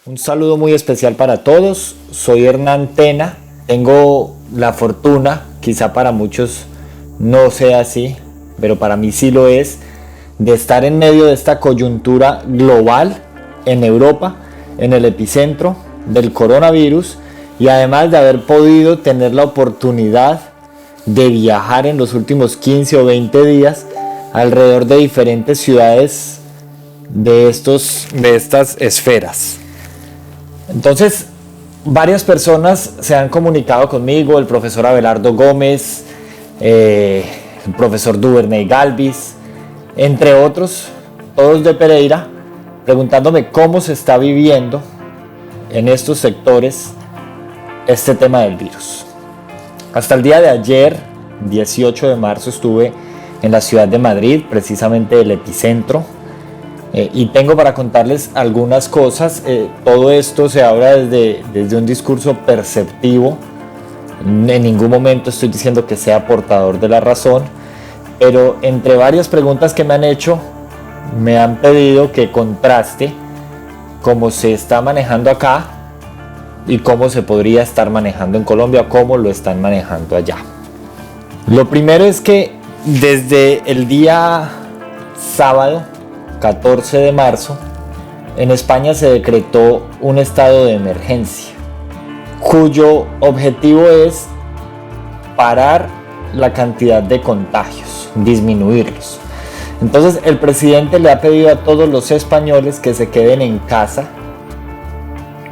Un saludo muy especial para todos. Soy Hernán Tena. Tengo la fortuna, quizá para muchos no sea así, pero para mí sí lo es, de estar en medio de esta coyuntura global en Europa, en el epicentro del coronavirus, y además de haber podido tener la oportunidad de viajar en los últimos 15 o 20 días alrededor de diferentes ciudades de estas esferas. Entonces, varias personas se han comunicado conmigo, el profesor Abelardo Gómez, el profesor Duvernay Galvis, entre otros, todos de Pereira, preguntándome cómo se está viviendo en estos sectores este tema del virus. Hasta el día de ayer, 18 de marzo, estuve en la ciudad de Madrid, precisamente el epicentro, y tengo para contarles algunas cosas. Todo esto se habla desde un discurso perceptivo. En ningún momento estoy diciendo que sea portador de la razón, pero entre varias preguntas que me han hecho, me han pedido que contraste cómo se está manejando acá y cómo se podría estar manejando en Colombia, o cómo lo están manejando allá. Lo primero es que desde el día sábado 14 de marzo, en España se decretó un estado de emergencia, cuyo objetivo es parar la cantidad de contagios, disminuirlos. Entonces el presidente le ha pedido a todos los españoles que se queden en casa,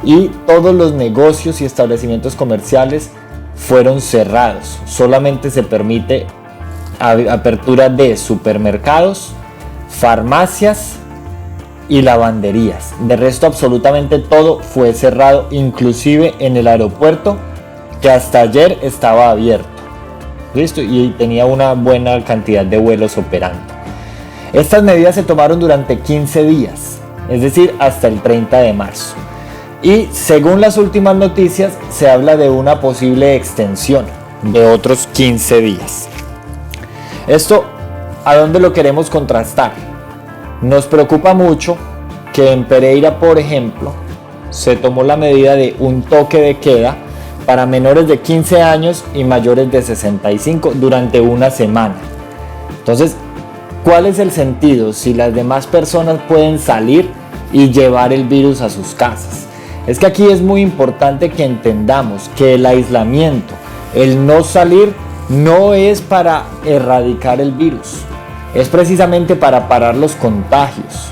y todos los negocios y establecimientos comerciales fueron cerrados. Solamente se permite apertura de supermercados, farmacias y lavanderías. De resto, absolutamente todo fue cerrado, inclusive en el aeropuerto, que hasta ayer estaba abierto. ¿Listo? Y tenía una buena cantidad de vuelos operando. Estas medidas se tomaron durante 15 días, es decir, hasta el 30 de marzo. Y según las últimas noticias, se habla de una posible extensión de otros 15 días. Esto, ¿a dónde lo queremos contrastar? Nos preocupa mucho que en Pereira, por ejemplo, se tomó la medida de un toque de queda para menores de 15 años y mayores de 65 durante una semana. Entonces, ¿cuál es el sentido si las demás personas pueden salir y llevar el virus a sus casas? Es que aquí es muy importante que entendamos que el aislamiento, el no salir, no es para erradicar el virus, es precisamente para parar los contagios.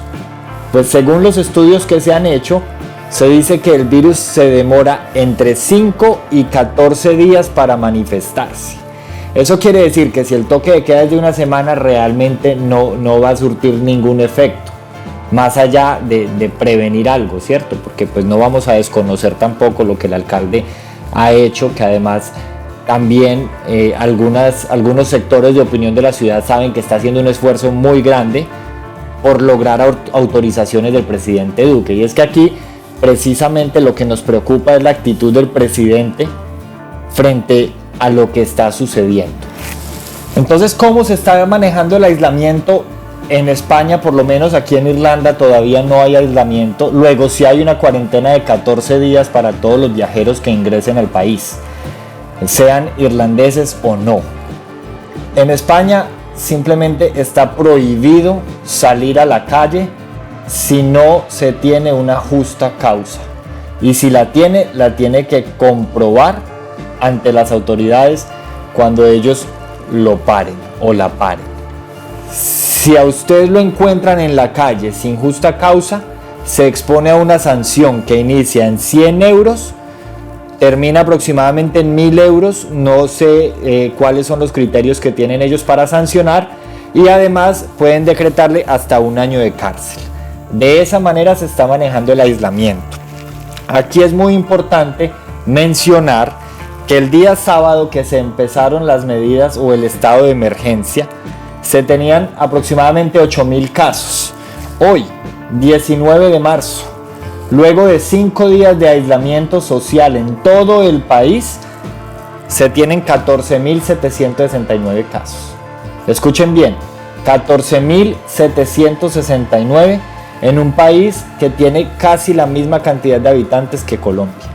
Pues según los estudios que se han hecho, se dice que el virus se demora entre 5 y 14 días para manifestarse. Eso quiere decir que si el toque de queda es de una semana, realmente no va a surtir ningún efecto, más allá de prevenir algo, ¿cierto? Porque pues no vamos a desconocer tampoco lo que el alcalde ha hecho, que además también algunos sectores de opinión de la ciudad saben que está haciendo un esfuerzo muy grande por lograr autorizaciones del presidente Duque. Y es que aquí precisamente lo que nos preocupa es la actitud del presidente frente a lo que está sucediendo. Entonces, ¿cómo se está manejando el aislamiento en España? Por lo menos aquí en Irlanda todavía no hay aislamiento. Luego sí hay una cuarentena de 14 días para todos los viajeros que ingresen al país, sean irlandeses o no. En España simplemente está prohibido salir a la calle si no se tiene una justa causa. Y si la tiene que comprobar ante las autoridades cuando ellos lo paren o la paren. Si a usted lo encuentran en la calle sin justa causa, se expone a una sanción que inicia en 100 euros, termina aproximadamente en 1000 euros, no sé cuáles son los criterios que tienen ellos para sancionar, y además pueden decretarle hasta 1 año de cárcel. De esa manera se está manejando el aislamiento. Aquí es muy importante mencionar que el día sábado que se empezaron las medidas o el estado de emergencia, se tenían aproximadamente 8.000 casos. Hoy, 19 de marzo, luego de 5 días de aislamiento social en todo el país, se tienen 14.769 casos. Escuchen bien, 14.769 en un país que tiene casi la misma cantidad de habitantes que Colombia.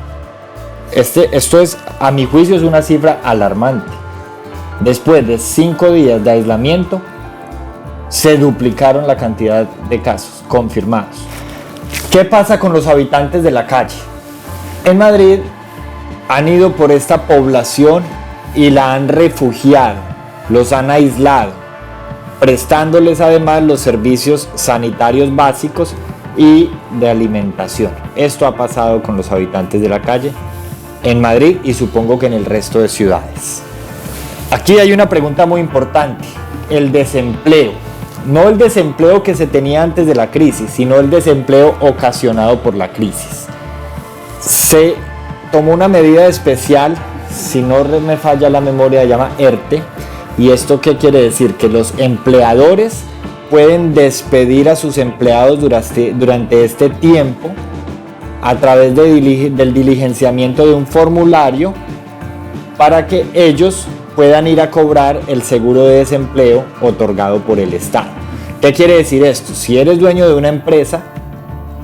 Esto es, a mi juicio, es una cifra alarmante. Después de 5 días de aislamiento, se duplicaron la cantidad de casos confirmados. ¿Qué pasa con los habitantes de la calle? En Madrid han ido por esta población y la han refugiado, los han aislado, prestándoles además los servicios sanitarios básicos y de alimentación. Esto ha pasado con los habitantes de la calle en Madrid y supongo que en el resto de ciudades. Aquí hay una pregunta muy importante: el desempleo. No el desempleo que se tenía antes de la crisis, sino el desempleo ocasionado por la crisis. Se tomó una medida especial, si no me falla la memoria, se llama ERTE. ¿Y esto qué quiere decir? Que los empleadores pueden despedir a sus empleados durante este tiempo a través del diligenciamiento de un formulario para que ellos puedan ir a cobrar el seguro de desempleo otorgado por el Estado. ¿Qué quiere decir esto? Si eres dueño de una empresa,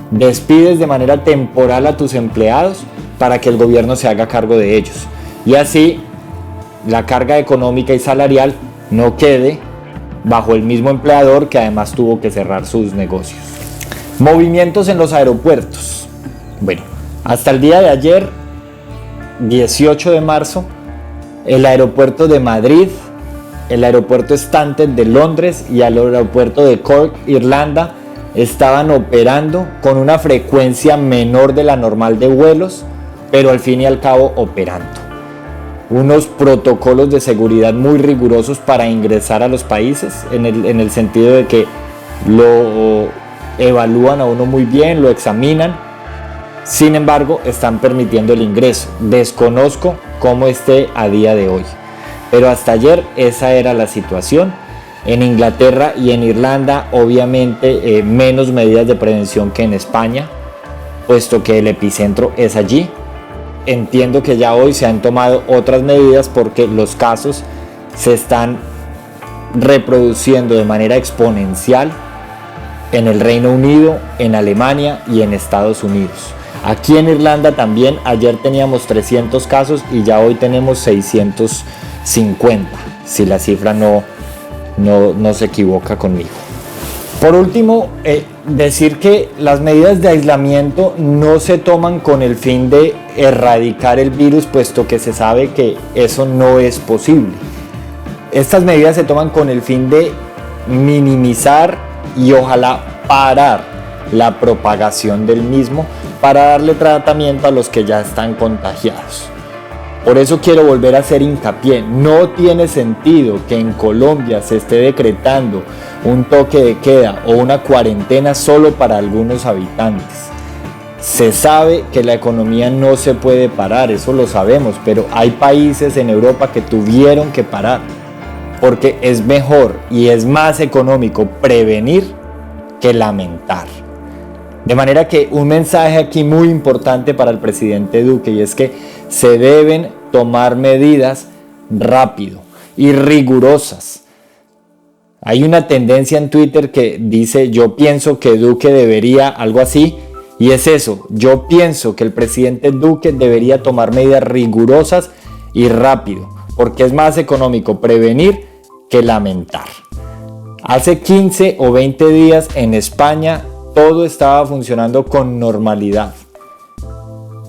despides de manera temporal a tus empleados para que el gobierno se haga cargo de ellos. Y así la carga económica y salarial no quede bajo el mismo empleador, que además tuvo que cerrar sus negocios. Movimientos en los aeropuertos. Bueno, hasta el día de ayer, 18 de marzo, el aeropuerto de Madrid, el aeropuerto Stansted de Londres y el aeropuerto de Cork, Irlanda, estaban operando con una frecuencia menor de la normal de vuelos, pero al fin y al cabo operando. Unos protocolos de seguridad muy rigurosos para ingresar a los países, en el sentido de que lo evalúan a uno muy bien, lo examinan. Sin embargo, están permitiendo el ingreso. Desconozco cómo esté a día de hoy, pero hasta ayer esa era la situación. En Inglaterra y en Irlanda, obviamente, menos medidas de prevención que en España, puesto que el epicentro es allí. Entiendo que ya hoy se han tomado otras medidas porque los casos se están reproduciendo de manera exponencial en el Reino Unido, en Alemania y en Estados Unidos. Aquí en Irlanda también, ayer teníamos 300 casos y ya hoy tenemos 650, si la cifra no se equivoca conmigo. Por último, decir que las medidas de aislamiento no se toman con el fin de erradicar el virus, puesto que se sabe que eso no es posible. Estas medidas se toman con el fin de minimizar y ojalá parar la propagación del mismo, para darle tratamiento a los que ya están contagiados. Por eso quiero volver a hacer hincapié: no tiene sentido que en Colombia se esté decretando un toque de queda o una cuarentena solo para algunos habitantes. Se sabe que la economía no se puede parar, eso lo sabemos, pero hay países en Europa que tuvieron que parar, porque es mejor y es más económico prevenir que lamentar. De manera que un mensaje aquí muy importante para el presidente Duque, y es que se deben tomar medidas rápido y rigurosas. Hay una tendencia en Twitter que dice: yo pienso que Duque debería, algo así, y es eso: yo pienso que el presidente Duque debería tomar medidas rigurosas y rápido, porque es más económico prevenir que lamentar. Hace 15 o 20 días en España todo estaba funcionando con normalidad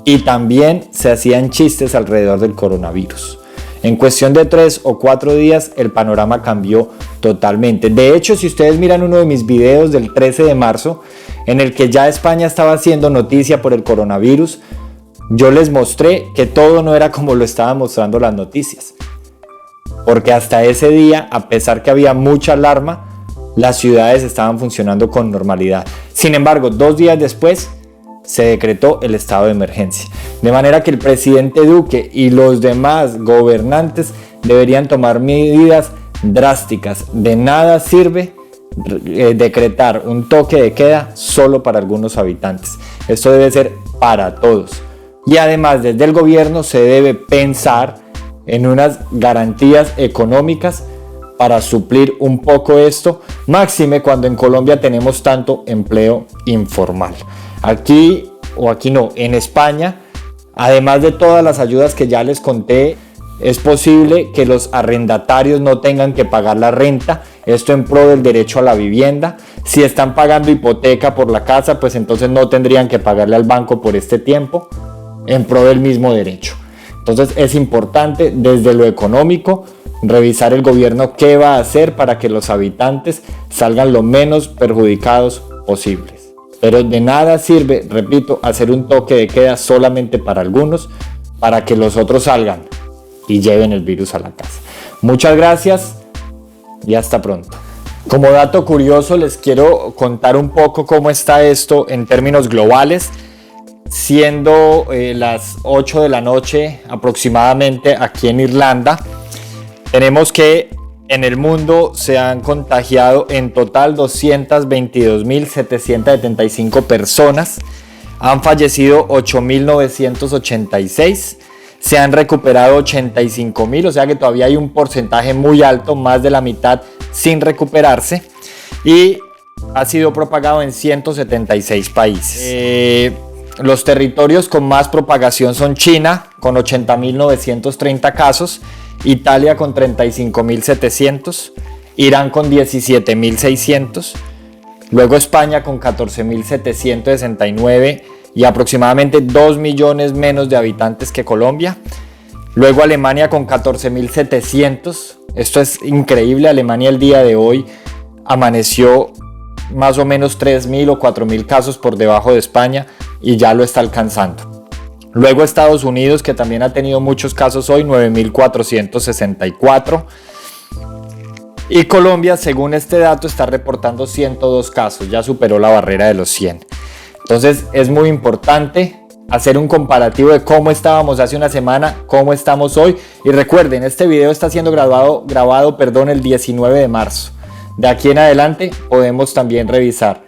y también se hacían chistes alrededor del coronavirus. En cuestión de 3 o 4 días el panorama cambió totalmente. De hecho, si ustedes miran uno de mis videos del 13 de marzo, en el que ya España estaba haciendo noticia por el coronavirus, yo les mostré que todo no era como lo estaban mostrando las noticias. Porque hasta ese día, a pesar que había mucha alarma, las ciudades estaban funcionando con normalidad. Sin embargo, 2 días después se decretó el estado de emergencia. De manera que el presidente Duque y los demás gobernantes deberían tomar medidas drásticas. De nada sirve decretar un toque de queda solo para algunos habitantes. Esto debe ser para todos. Y además, desde el gobierno se debe pensar en unas garantías económicas para suplir un poco esto, máxime cuando en Colombia tenemos tanto empleo informal. Aquí no, en España, además de todas las ayudas que ya les conté, es posible que los arrendatarios no tengan que pagar la renta, esto en pro del derecho a la vivienda. Si están pagando hipoteca por la casa, pues entonces no tendrían que pagarle al banco por este tiempo, en pro del mismo derecho. Entonces es importante desde lo económico revisar el gobierno qué va a hacer para que los habitantes salgan lo menos perjudicados posibles. Pero de nada sirve, repito, hacer un toque de queda solamente para algunos, para que los otros salgan y lleven el virus a la casa. Muchas gracias y hasta pronto. Como dato curioso les quiero contar un poco cómo está esto en términos globales. Siendo las 8 de la noche aproximadamente aquí en Irlanda, tenemos que en el mundo se han contagiado en total 222.775 personas, han fallecido 8.986, se han recuperado 85.000, o sea que todavía hay un porcentaje muy alto, más de la mitad sin recuperarse, y ha sido propagado en 176 países. Los territorios con más propagación son China, con 80.930 casos, Italia con 35.700, Irán con 17.600, luego España con 14.769 y aproximadamente 2 millones menos de habitantes que Colombia, luego Alemania con 14.700, esto es increíble, Alemania el día de hoy amaneció más o menos 3.000 o 4.000 casos por debajo de España y ya lo está alcanzando. Luego Estados Unidos, que también ha tenido muchos casos hoy, 9.464. Y Colombia, según este dato, está reportando 102 casos, ya superó la barrera de los 100. Entonces es muy importante hacer un comparativo de cómo estábamos hace una semana, cómo estamos hoy. Y recuerden, este video está siendo grabado el 19 de marzo. De aquí en adelante podemos también revisar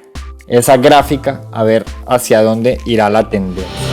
esa gráfica a ver hacia dónde irá la tendencia.